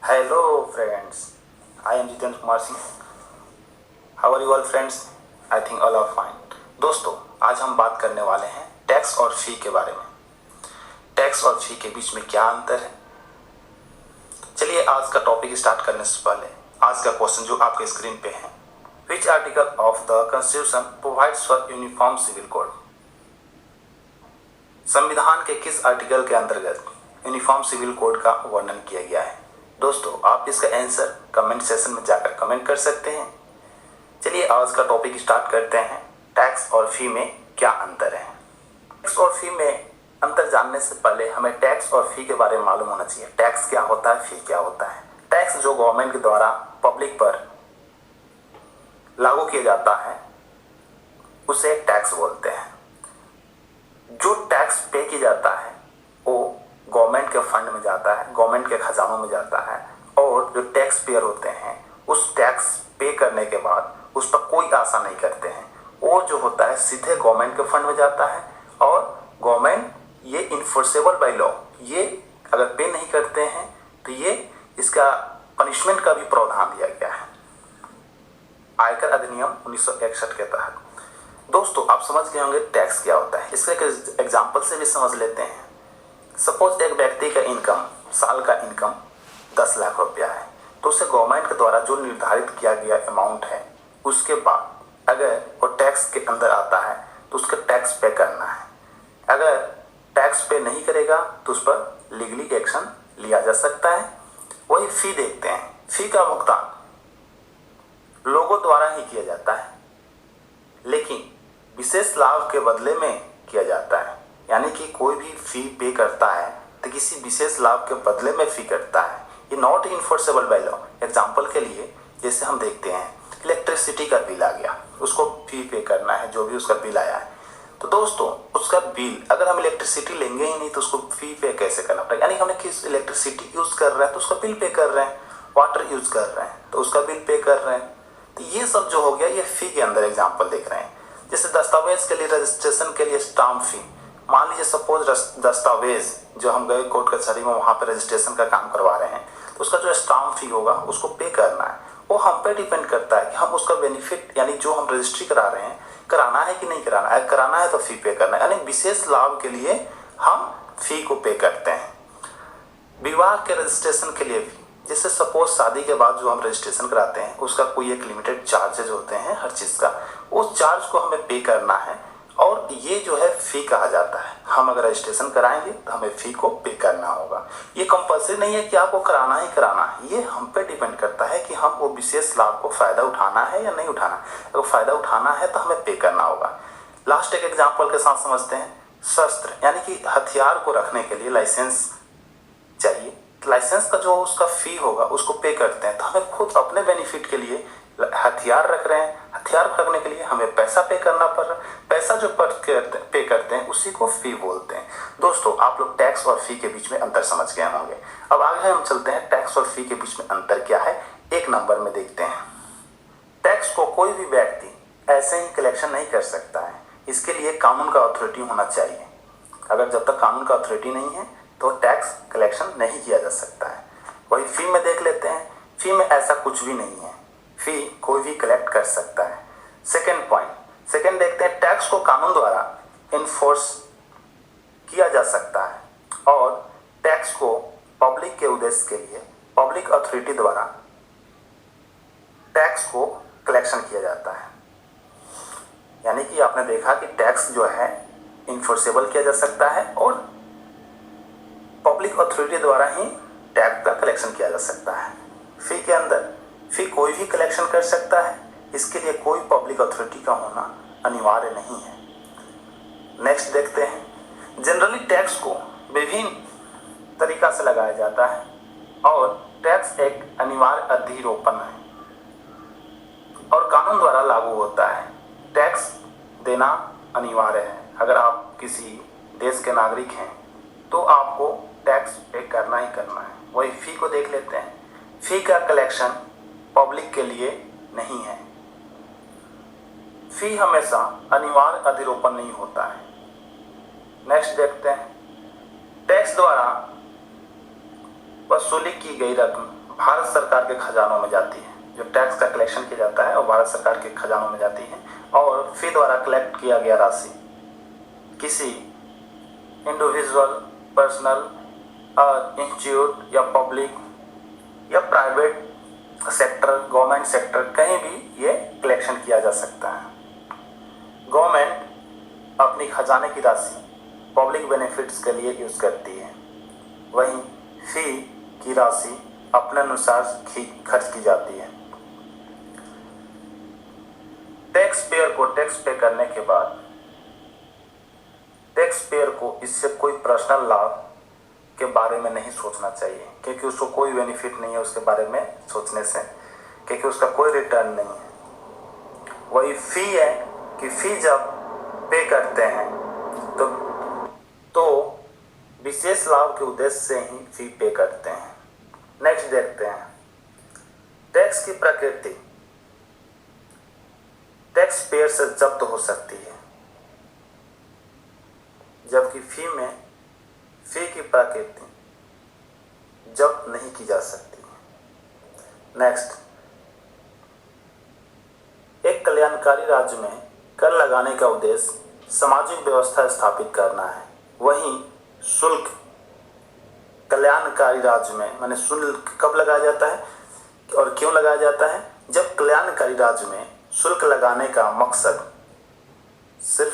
Hello friends, I am Jitendra Kumar Singh. How are you all friends? I think all are fine. दोस्तों, आज हम बात करने वाले हैं टैक्स और फी के बारे में। टैक्स और फी के बीच में क्या अंतर है? चलिए आज का टॉपिक स्टार्ट करने से पहले आज का क्वेश्चन जो आपके स्क्रीन पे है, which article of the constitution provides for uniform civil code? संविधान के किस आर्टिकल के अंतर्गत यूनिफॉर्म सिविल कोड का वर्णन किया गया है? दोस्तों, आप इसका आंसर कमेंट सेशन में जाकर कमेंट कर सकते हैं। चलिए आज का टॉपिक स्टार्ट करते हैं। टैक्स और फी में क्या अंतर है? टैक्स और फी में अंतर जानने से पहले हमें टैक्स और फी के बारे में मालूम होना चाहिए। टैक्स क्या होता है, फी क्या होता है? टैक्स जो गवर्नमेंट के द्वारा पब्लिक पर लागू किया जाता है उसे टैक्स बोलते हैं। जो टैक्स पे किया जाता है वो गवर्नमेंट के फंड में जाता है, गवर्नमेंट के खजानों में जाता है, और जो टैक्स पेयर होते हैं उस टैक्स पे करने के बाद उस पर कोई आशा नहीं करते हैं। वो जो होता है सीधे गवर्नमेंट के फंड में जाता है, और गवर्नमेंट ये इन्फोर्सेबल बाय लॉ, ये अगर पे नहीं करते हैं तो ये इसका पनिशमेंट का भी प्रावधान दिया गया है आयकर अधिनियम 1961 के तहत। दोस्तों, आप समझ गए होंगे टैक्स क्या होता है। इसके एक एग्जाम्पल से भी समझ लेते हैं। सपोज एक व्यक्ति का इनकम, साल का इनकम 10 लाख रुपया है, तो उसे गवर्नमेंट के द्वारा जो निर्धारित किया गया अमाउंट है उसके बाद अगर वो टैक्स के अंदर आता है तो उसका टैक्स पे करना है। अगर टैक्स पे नहीं करेगा तो उस पर लीगली एक्शन लिया जा सकता है। वही फी देखते हैं। फी का भुगतान लोगों द्वारा ही किया जाता है, लेकिन विशेष लाभ के बदले में किया जाता है। यानी कि कोई भी फी पे करता है तो किसी विशेष लाभ के बदले में फी करता है। ये not enforceable by law. Example के लिए जैसे हम देखते हैं इलेक्ट्रिसिटी का बिल आ गया, उसको फी पे करना है, जो भी उसका बिल आया है। तो दोस्तों, उसका बिल अगर हम इलेक्ट्रिसिटी लेंगे ही नहीं तो उसको फी पे कैसे करना पड़ेगा? यानी हमने किस इलेक्ट्रिसिटी यूज कर रहे हैं तो उसका बिल पे कर रहे हैं, वाटर यूज कर रहे हैं तो उसका बिल पे कर रहे हैं। तो ये सब जो हो गया ये फी के अंदर एग्जाम्पल देख रहे हैं। जैसे दस्तावेज के लिए, रजिस्ट्रेशन के लिए स्टाम्प फी। मान लीजिए सपोज दस्तावेज जो हम गए कोर्ट कचहरी में वहाँ पे रजिस्ट्रेशन का काम करवा रहे हैं, तो उसका जो स्टाम्प फी होगा उसको पे करना है। वो हम पे डिपेंड करता है कि हम उसका बेनिफिट, यानी जो हम रजिस्ट्री करा रहे हैं, कराना है कि नहीं कराना है। कराना है तो फी पे करना है, यानी विशेष लाभ के लिए हम फी को पे करते हैं। विवाह के रजिस्ट्रेशन के लिए भी, जैसे सपोज शादी के बाद जो हम रजिस्ट्रेशन कराते हैं उसका कोई एक लिमिटेड चार्जेज होते हैं हर चीज़ का, उस चार्ज को हमें पे करना है, और ये जो है फी कहा जाता है। हम अगर रजिस्ट्रेशन कराएंगे तो हमें फी को पे करना होगा। ये कंपल्सरी नहीं है कि आपको कराना ही कराना है, ये हम पे डिपेंड करता है कि हम वो विशेष लाभ को फ़ायदा उठाना है या नहीं उठाना। अगर फ़ायदा उठाना है तो हमें पे करना होगा। लास्ट एक एग्जाम्पल के साथ समझते हैं। शस्त्र यानी कि हथियार को रखने के लिए लाइसेंस चाहिए। लाइसेंस का जो उसका फी होगा उसको पे करते हैं। तो हमें खुद अपने बेनिफिट के लिए हथियार रख रहे हैं, हथियार रखने के लिए हमें पैसा पे करना पड़ रहा है। पैसा जो पे करते हैं उसी को फी बोलते हैं। दोस्तों, आप लोग टैक्स और फी के बीच में अंतर समझ गए होंगे। अब आगे हम चलते हैं टैक्स और फी के बीच में अंतर क्या है, एक नंबर में देखते हैं। टैक्स को कोई भी व्यक्ति ऐसे ही कलेक्शन नहीं कर सकता है, इसके लिए कानून का अथॉरिटी होना चाहिए। अगर जब तक कानून का अथॉरिटी नहीं है तो टैक्स कलेक्शन नहीं किया जा सकता है। वही फी में देख लेते हैं। फी में ऐसा कुछ भी नहीं है, फी कोई भी कलेक्ट कर सकता है। सेकेंड देखते हैं, टैक्स को कानून द्वारा इन्फोर्स किया जा सकता है, और टैक्स को पब्लिक के उद्देश्य के लिए पब्लिक अथॉरिटी द्वारा टैक्स को कलेक्शन किया जाता है। यानी कि आपने देखा कि टैक्स जो है इन्फोर्सेबल किया जा सकता है और पब्लिक अथॉरिटी द्वारा ही टैक्स का कलेक्शन किया जा सकता है। फी के अंदर फी कोई भी कलेक्शन कर सकता है, इसके लिए कोई पब्लिक अथॉरिटी का होना अनिवार्य नहीं है। नेक्स्ट देखते हैं, जनरली टैक्स को विभिन्न तरीका से लगाया जाता है, और टैक्स एक अनिवार्य अधिरोपण है और कानून द्वारा लागू होता है। टैक्स देना अनिवार्य है। अगर आप किसी देश के नागरिक हैं तो आपको टैक्स पे करना ही करना है। वही फी को देख लेते हैं। फी का कलेक्शन पब्लिक के लिए नहीं है। फी हमेशा अनिवार्य अधिरोपण नहीं होता है। नेक्स्ट देखते हैं, टैक्स द्वारा वसूली की गई रकम भारत सरकार के खजानों में जाती है। जो टैक्स का कलेक्शन किया जाता है वो भारत सरकार के खजानों में जाती है। और फी द्वारा कलेक्ट किया गया राशि किसी इंडिविजुअल, पर्सनल और इंस्टीट्यूट या पब्लिक या प्राइवेट सेक्टर, गवर्नमेंट सेक्टर, कहीं भी ये कलेक्शन किया जा सकता है। गवर्नमेंट अपनी खजाने की राशि पब्लिक बेनिफिट्स के लिए यूज करती है, वहीं फी की राशि अपने अनुसार खर्च की जाती है। टैक्स पेयर को टैक्स पे करने के बाद टैक्स पेयर को इससे कोई पर्सनल लाभ के बारे में नहीं सोचना चाहिए, क्योंकि उसको कोई बेनिफिट नहीं है उसके बारे में सोचने से, क्योंकि उसका कोई रिटर्न नहीं है। वही फी है कि फी जब पे करते हैं तो विशेष लाभ के उद्देश्य से ही फी पे करते हैं। नेक्स्ट देखते हैं टैक्स की प्रकृति। टैक्स पेयर से जब्त हो सकती है, जबकि फी की प्रकृति जब्त नहीं की जा सकती है। नेक्स्ट, एक कल्याणकारी राज्य में कर लगाने का उद्देश्य सामाजिक व्यवस्था स्थापित करना है, वहीं शुल्क कल्याणकारी राज्य में, माने शुल्क कब लगाया जाता है और क्यों लगाया जाता है? जब कल्याणकारी राज्य में शुल्क लगाने का मकसद सिर्फ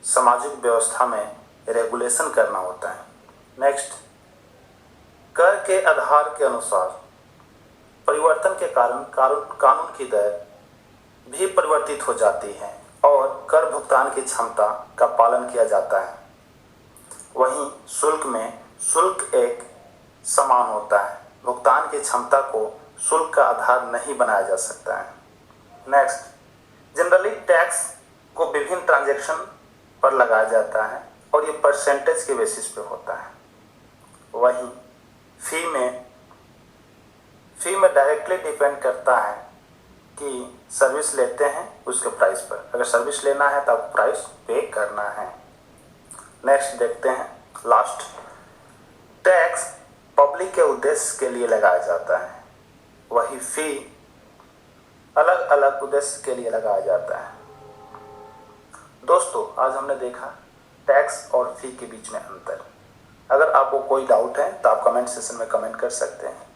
सामाजिक व्यवस्था में रेगुलेशन करना होता है। नेक्स्ट, कर के आधार के अनुसार परिवर्तन के कारण कानून की दर भी परिवर्तित हो जाती है और कर भुगतान की क्षमता का पालन किया जाता है। वहीं शुल्क में शुल्क एक समान होता है, भुगतान की क्षमता को शुल्क का आधार नहीं बनाया जा सकता है। नेक्स्ट, जनरली टैक्स को विभिन्न ट्रांजैक्शन पर लगाया जाता है और ये परसेंटेज के बेसिस पे होता है। वहीं फी में डायरेक्टली डिपेंड करता है कि सर्विस लेते हैं उसके प्राइस पर। अगर सर्विस लेना है तो आपको प्राइस पे करना है। नेक्स्ट देखते हैं लास्ट, टैक्स पब्लिक के उद्देश्य के लिए लगाया जाता है, वही फी अलग अलग उद्देश्य के लिए लगाया जाता है। दोस्तों, आज हमने देखा टैक्स और फी के बीच में अंतर। अगर आपको कोई डाउट है तो आप कमेंट सेक्शन में कमेंट कर सकते हैं।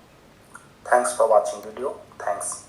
Thanks for watching video. Thanks.